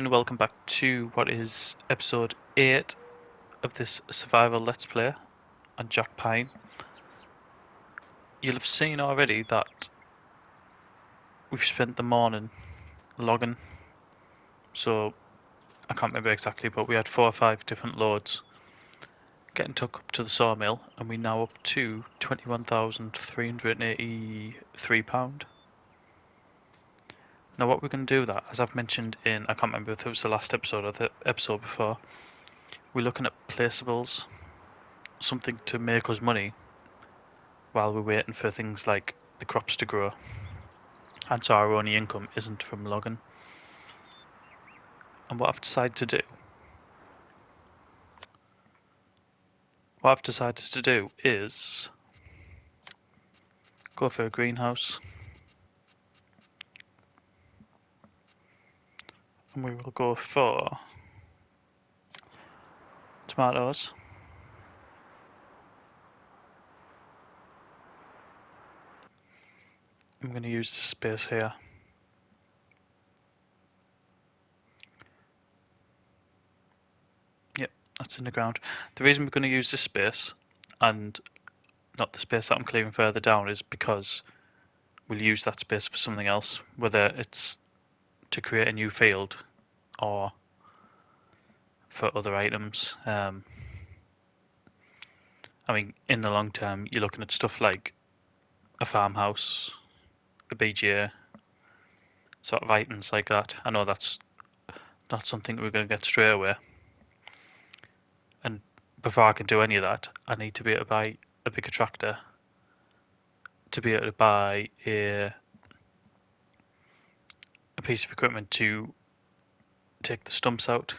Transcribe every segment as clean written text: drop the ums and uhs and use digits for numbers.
and welcome back to what is episode 8 of this survival let's play on Jack Pine. You'll have seen already that we've spent the morning logging, so I can't remember exactly, but we had 4 or 5 different loads getting took up to the sawmill, and we're now up to £21,383. Now what we're going to do that, as I've mentioned in, I can't remember if it was the last episode or the episode before, we're looking at placeables, something to make us money while we're waiting for things like the crops to grow, and so our only income isn't from logging. And what I've decided to do is go for a greenhouse, and we will go for tomatoes, I'm going to use the space here. Yep, that's in the ground. The reason we're going to use this space and not the space that I'm clearing further down is because we'll use that space for something else, whether it's to create a new field or for other items. I mean, in the long term, you're looking at stuff like a farmhouse, a BGA, sort of items like that. I know that's not something we're going to get straight away. And before I can do any of that, I need to be able to buy a bigger tractor, to be able to buy a piece of equipment to take the stumps out.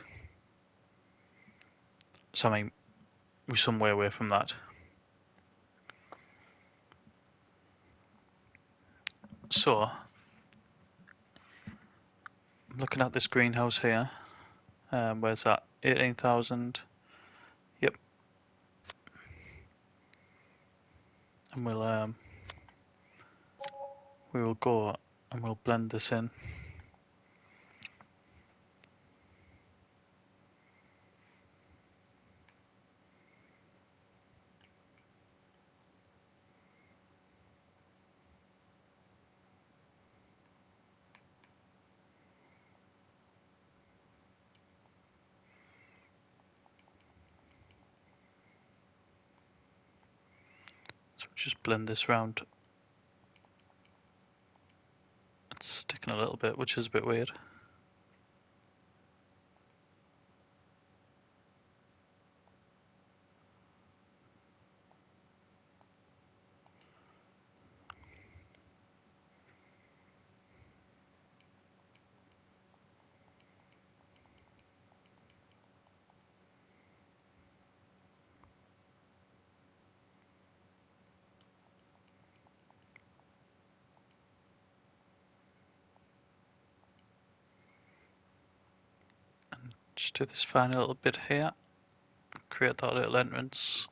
So I mean, we're some way away from that. So I'm looking at this greenhouse here. Where's that? 18,000. Yep. And we will go and we'll blend this in. So just blend this round. It's sticking a little bit, which is a bit weird. Just do this final little bit here. Create that little entrance.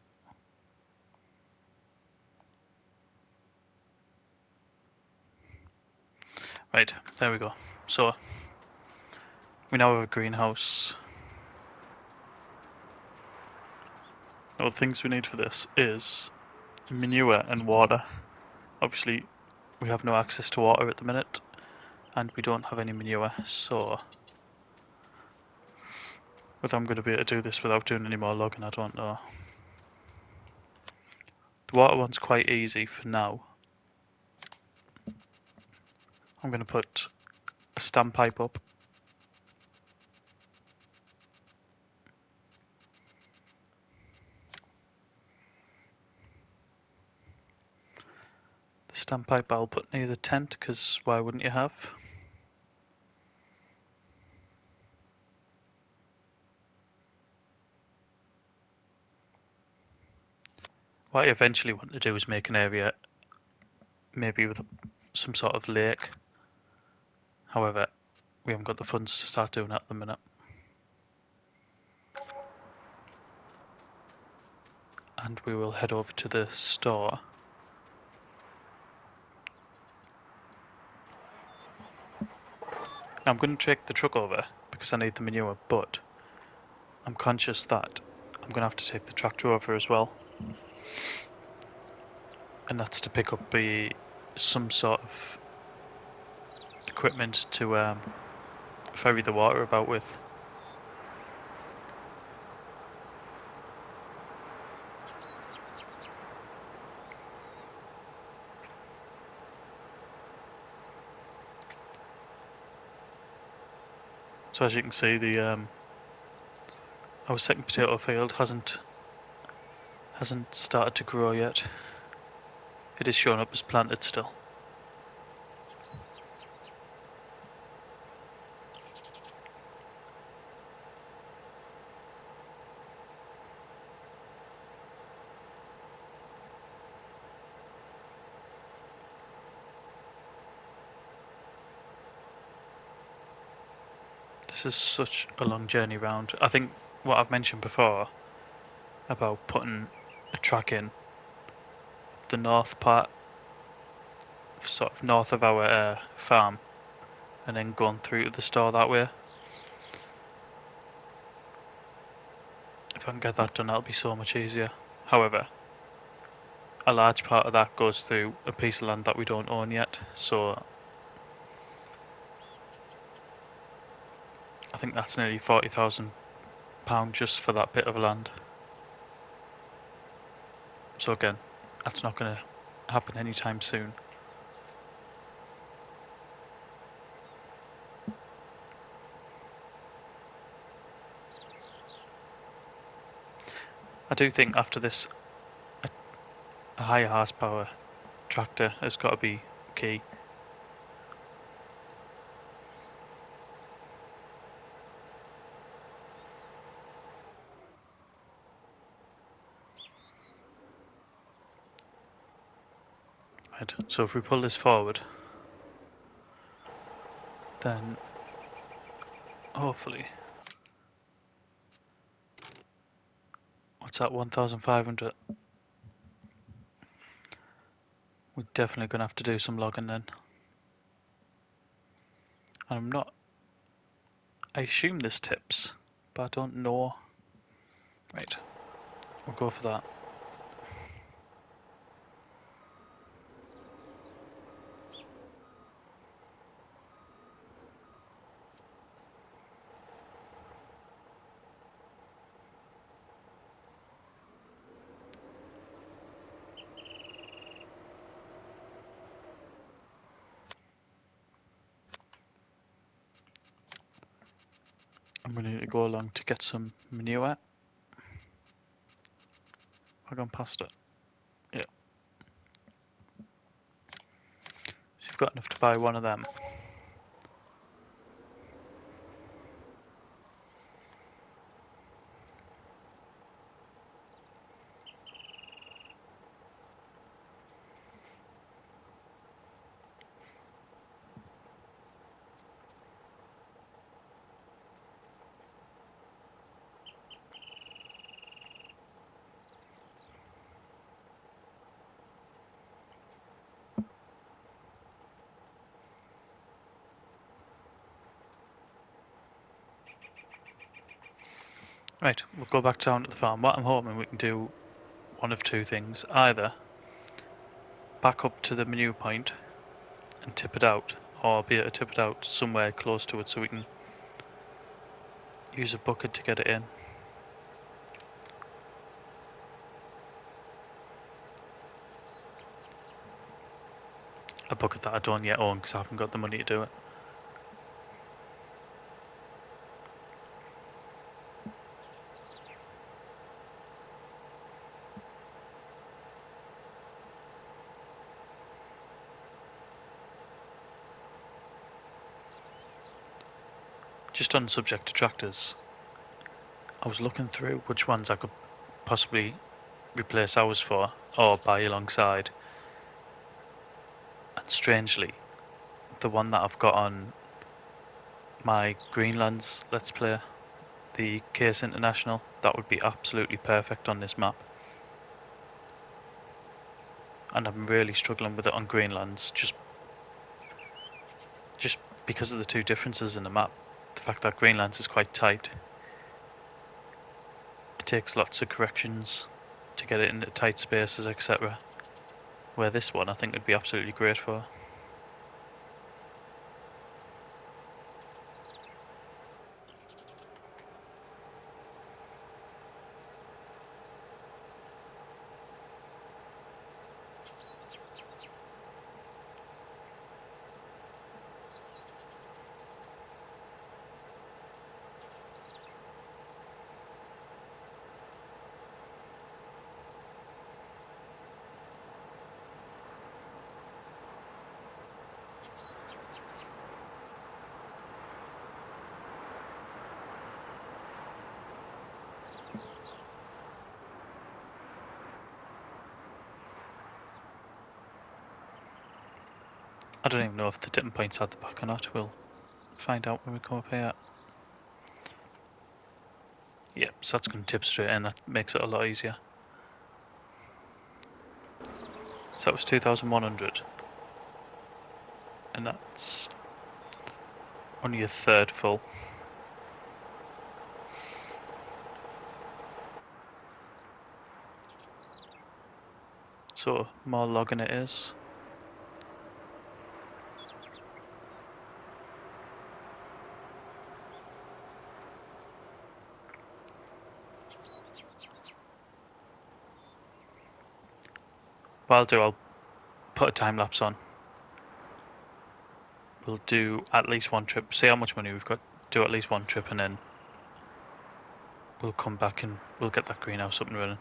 Right, there we go. So we now have a greenhouse. Now the things we need for this is manure and water. Obviously we have no access to water at the minute, and we don't have any manure, so whether I'm going to be able to do this without doing any more logging, I don't know. The water one's quite easy for now. I'm going to put a standpipe up. The standpipe I'll put near the tent, because why wouldn't you have? What I eventually want to do is make an area maybe with some sort of lake. However, we haven't got the funds to start doing that at the minute. And we will head over to the store. Now I'm going to take the truck over because I need the manure, but I'm conscious that I'm going to have to take the tractor over as well, and that's to pick up some sort of equipment to ferry the water about with. So as you can see, our second potato field hasn't started to grow yet. It is showing up as planted still. This is such a long journey round. I think what I've mentioned before about putting a track in the north part, sort of north of our farm, and then going through to the store that way. If I can get that done, that'll be so much easier. However, a large part of that goes through a piece of land that we don't own yet, so I think that's nearly £40,000 just for that bit of land. So again, that's not going to happen anytime soon. I do think after this, a higher horsepower tractor has got to be key. Right, so if we pull this forward, then hopefully, what's that, 1,500? We're definitely going to have to do some logging then. And I assume this tips, but I don't know. Right, we'll go for that. And we need to go along to get some manure. Have I gone past it? Yeah. So you've got enough to buy one of them. Right, we'll go back down to the farm. What I'm hoping we can do one of two things. Either back up to the manure point and tip it out, or be able to tip it out somewhere close to it so we can use a bucket to get it in. A bucket that I don't yet own because I haven't got the money to do it. Just on the subject of tractors, I was looking through which ones I could possibly replace ours for or buy alongside, and strangely the one that I've got on my Greenlands Let's Play, the Case International, that would be absolutely perfect on this map. And I'm really struggling with it on Greenlands just because of the two differences in the map. The fact that green lens is quite tight. It takes lots of corrections to get it into tight spaces, etc. Where this one I think would be absolutely great for. I don't even know if the tipping point's at the back or not. We'll find out when we come up here. Yep, so that's going to tip straight in. That makes it a lot easier. So that was 2,100. And that's only a third full. So more logging it is. What I'll do, I'll put a time lapse on. We'll do at least one trip, see how much money we've got, do at least one trip, and then we'll come back and we'll get that greenhouse up and running.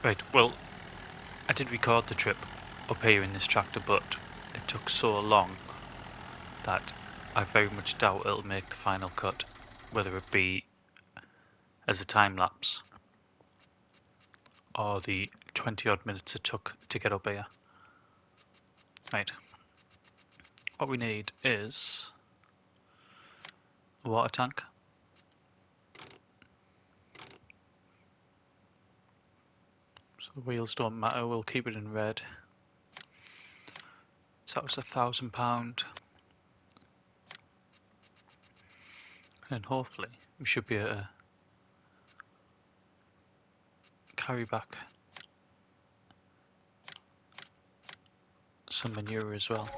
Right, well, I did record the trip up here in this tractor, but it took so long that I very much doubt it'll make the final cut, whether it be as a time lapse or the 20 odd minutes it took to get up here. Right, what we need is a water tank. So the wheels don't matter, we'll keep it in red. So that was £1,000. And then hopefully we should be able to carry back some manure as well.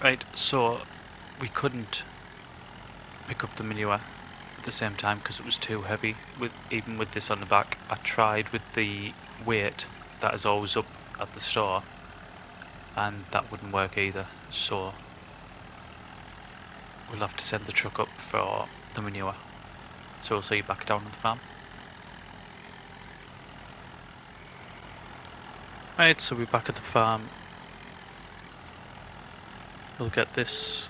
Right, so we couldn't pick up the manure at the same time because it was too heavy. Even with this on the back, I tried with the weight that is always up at the store, and that wouldn't work either. So we'll have to send the truck up for the manure. So we'll see you back down on the farm. Right, so we're back at the farm. We'll get this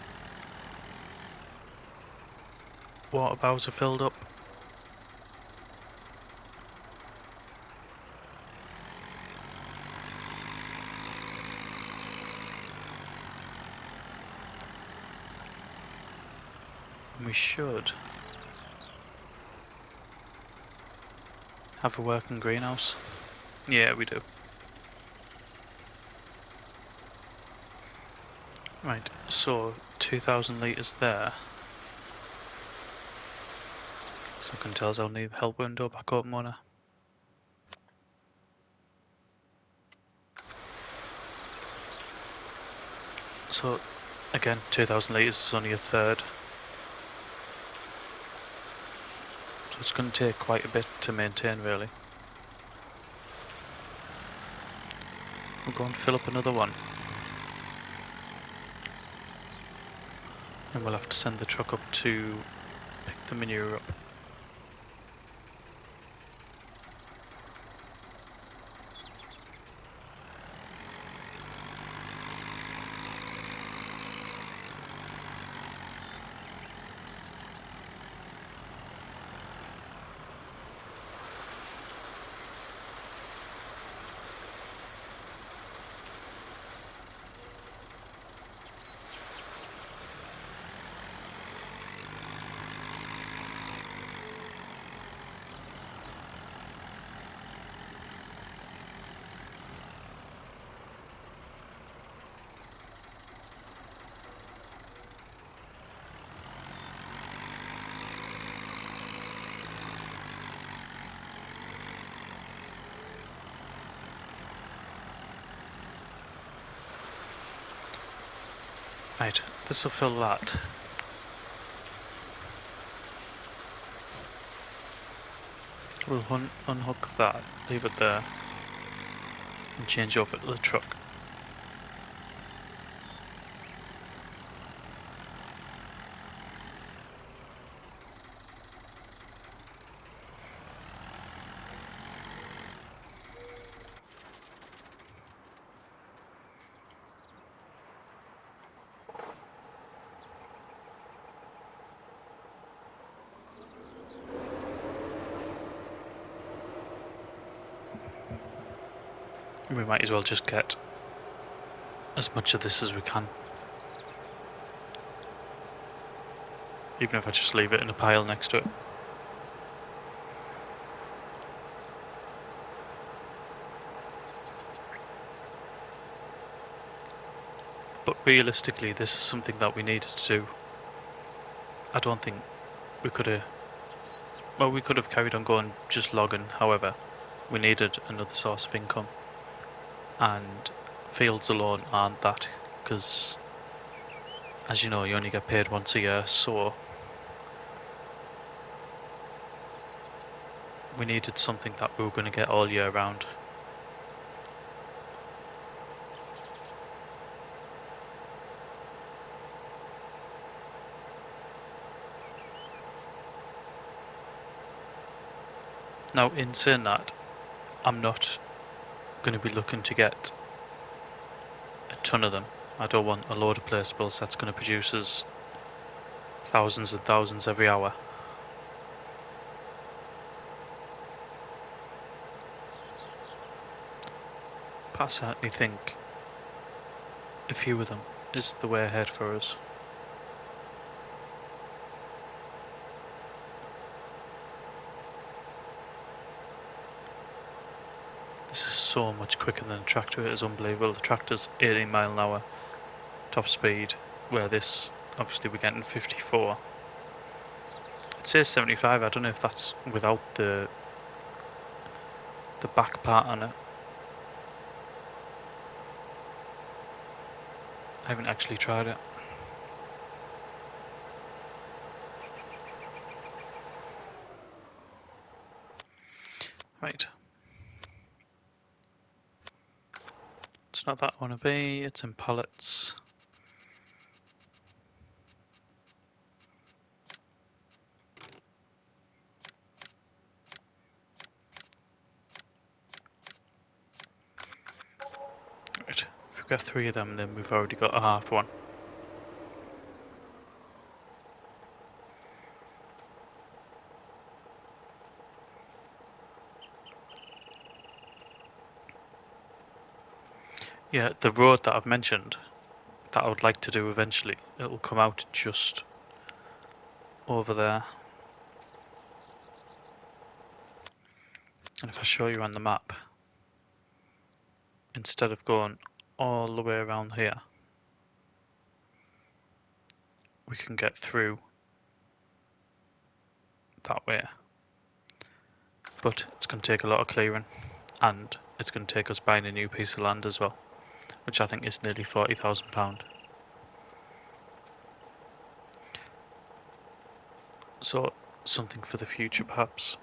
water bowser filled up. And we should have a working greenhouse. Yeah, we do. Right, so 2,000 litres there. So I can tell I'll need help window back open, won't I? So again, 2,000 litres is only a third. So it's going to take quite a bit to maintain, really. We'll go and fill up another one. And we'll have to send the truck up to pick the manure up. Right, this will fill that. We'll unhook that, leave it there, and change over to the truck. We might as well just get as much of this as we can. Even if I just leave it in a pile next to it. But realistically, this is something that we needed to do. I don't think we could have... Well, we could have carried on going just logging, however, we needed another source of income. And fields alone aren't that, because as you know, you only get paid once a year, so we needed something that we were going to get all year round. Now, in saying that, I'm not going to be looking to get a ton of them. I don't want a load of placeables that's going to produce us thousands and thousands every hour. But I certainly think a few of them is the way ahead for us. This is so much quicker than a tractor, it is unbelievable. The tractor's 18 mile an hour top speed, where this, obviously we're getting 54. It says 75, I don't know if that's without the back part on it. I haven't actually tried it. Right. It's not that I want to be, it's in pallets. get 3 of them, then we've already got a half one. Yeah, the road that I've mentioned that I would like to do eventually, it'll come out just over there. And if I show you on the map, instead of going all the way around here, we can get through that way. But it's going to take a lot of clearing, and it's going to take us buying a new piece of land as well, which I think is nearly £40,000. So something for the future perhaps.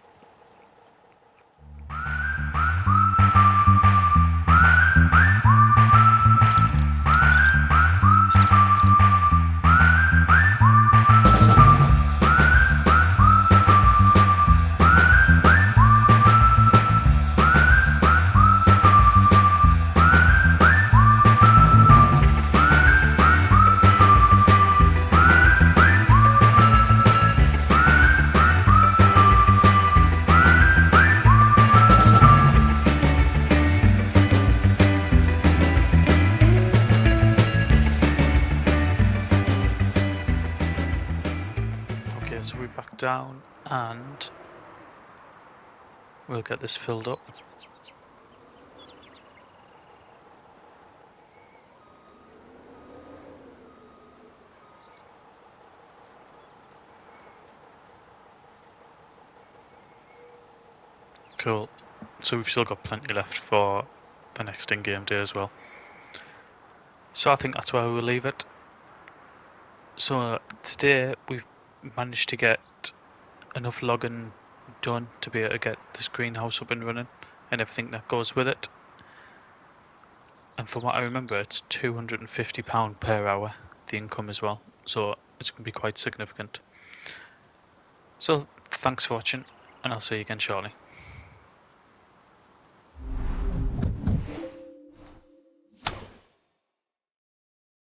Okay, so we're back down and we'll get this filled up. Cool. So we've still got plenty left for the next in-game day as well. So I think that's where we'll leave it. So today we've managed to get enough logging done to be able to get this greenhouse up and running and everything that goes with it. And from what I remember, it's £250 per hour, the income as well. So it's going to be quite significant. So thanks for watching, and I'll see you again shortly.